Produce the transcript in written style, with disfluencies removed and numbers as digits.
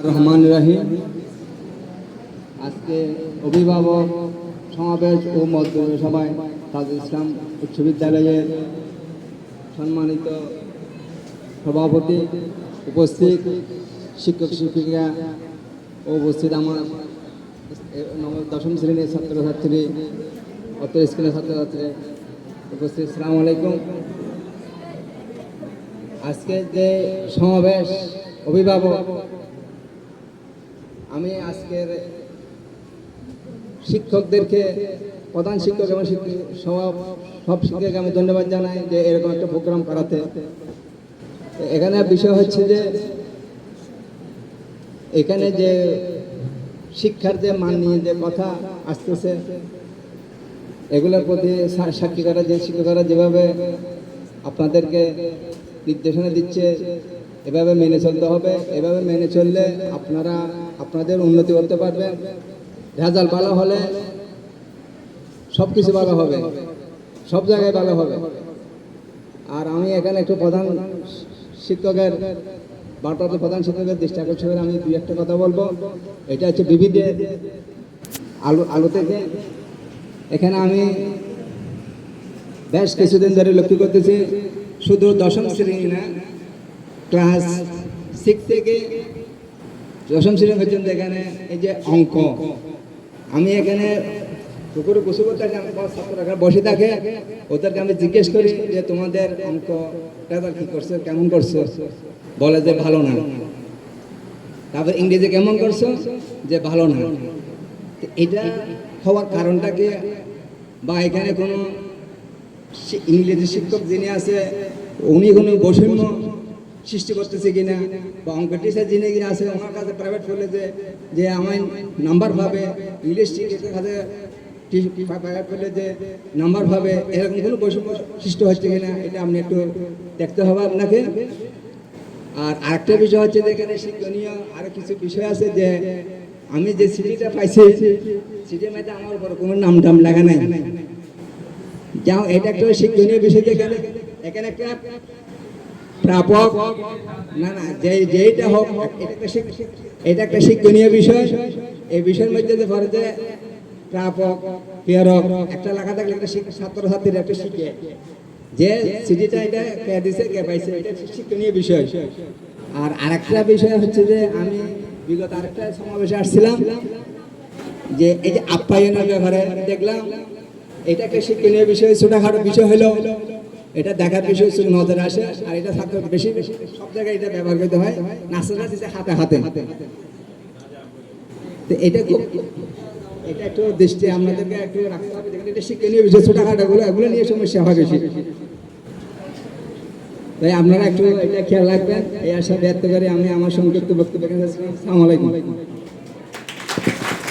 রহমানির রহিম। আজকে অভিভাবক সমাবেশ ও মতবিনিময় সভায় তাজুল ইসলাম উচ্চ বিদ্যালয়ের সম্মানিত সভাপতি, উপস্থিত শিক্ষক শিক্ষিকা ও উপস্থিত আমার দশম শ্রেণীর ছাত্রছাত্রী, অত্র স্কুলের ছাত্রছাত্রী উপস্থিত, আসসালামু আলাইকুম। আজকে যে সমাবেশ অভিভাবক, আমি আজকের শিক্ষকদেরকে, প্রধান শিক্ষক এবং সব শিক্ষককে আমি ধন্যবাদ জানাই যে এরকম একটা প্রোগ্রাম করাতে। এখানে বিষয় হচ্ছে যে এখানে যে শিক্ষার যে মান নিয়ে যে কথা আসতেছে, এগুলোর প্রতি শিক্ষকরা শিক্ষকরা যেভাবে আপনাদেরকে নির্দেশনা দিচ্ছে, এভাবে মেনে চলতে হবে। এভাবে মেনে চললে আপনারা আপনাদের উন্নতি করতে পারবেন। রেজাল্ট ভালো হলে সব কিছু ভালো হবে, সব জায়গায় ভালো হবে। আর আমি এখানে একটু প্রধান শিক্ষকের ভারপ্রাপ্ত প্রধান শিক্ষকের দৃষ্টি আকর্ষণ করে আমি দুই একটা কথা বলবো। এটা হচ্ছে বিবিধ আলো থেকে। এখানে আমি বেশ কিছুদিন ধরে লক্ষ্য করতেছি, শুধু দশম শ্রেণী না, ক্লাস 6 থেকে দশম শ্রেণী পর্যন্ত এখানে এই যে অঙ্ক, আমি এখানে পুকুরে বসে করতে আমি ছাত্ররা বসে থাকে, ওদেরকে আমি জিজ্ঞেস করি যে তোমাদের অঙ্ক কি করছো, কেমন করছো, বলে যে ভালো না। তারপর ইংরেজি কেমন করছো, যে ভালো না। এটা হওয়ার কারণটা কি, বা এখানে কোনো ইংরেজি শিক্ষক যিনি আছে উনি কোনো বৈষম্য সৃষ্টি করতেছে কিনা, বা অঙ্ক টিচার যিনি কিনা আছে ওনার কাছে প্রাইভেট কলেজে যে আমার নাম্বার পাবে, ইংলিশ টিচারের কাছে প্রাইভেট কলেজে নাম্বার পাবে, এরকম কোনো বৈষম্য সৃষ্টি হচ্ছে কিনা, এটা আপনি একটু দেখতে হবে আপনাকে। আর আরেকটা বিষয় হচ্ছে যে এখানে শিক্ষণীয় আরো কিছু বিষয় আছে, যে আমি যে সিডিটা পাইছি, সিডির মধ্যে আমার উপর কোনো নাম টাম লাগা নাই। যাও, এটা একটা শিক্ষণীয় বিষয়। এখানে একটা প্রাপক না না যেইটা হোক, এটা একটা শিক্ষণীয় বিষয়। এই বিষয়ের মধ্যে যে পরে যে প্রাপক প্রেরক একটা লেখা থাকলে একটা ছাত্রছাত্রীরা একটা শিখে যে সিডিটা এটা কে দিছে, কে পাইছে, এটা শিক্ষণীয় বিষয়। আর আরেকটা বিষয় হচ্ছে যে আমি বিগত আরেকটা সমাবেশে আসছিলাম, যে এই যে আপ্যায়নের ব্যাপারে দেখলাম, এটা একটা শিক্ষণীয় বিষয়। ছোটখাটো বিষয় হলো এটা দেখার বিষয়, নজরে আসে। আর এটা ছাত্র বেশি বেশি সব জায়গায় এটা ব্যবহার করতে হয়, নাচা দিচ্ছে হাতে হাতে। তো এটা খুব, এটা একটু দৃষ্টি আপনাদেরকে একটু রাখতে হবে, যেখানে এটা শিক্ষণীয় বিষয়। ছোটখাটোগুলো এগুলো নিয়ে সমস্যা হয় বেশি, তাই আপনারা একটু এটা খেয়াল রাখবেন। এই আশা ব্যক্ত করে আমি আমার সংক্ষিপ্ত বক্তব্য। আসসালামু আলাইকুম।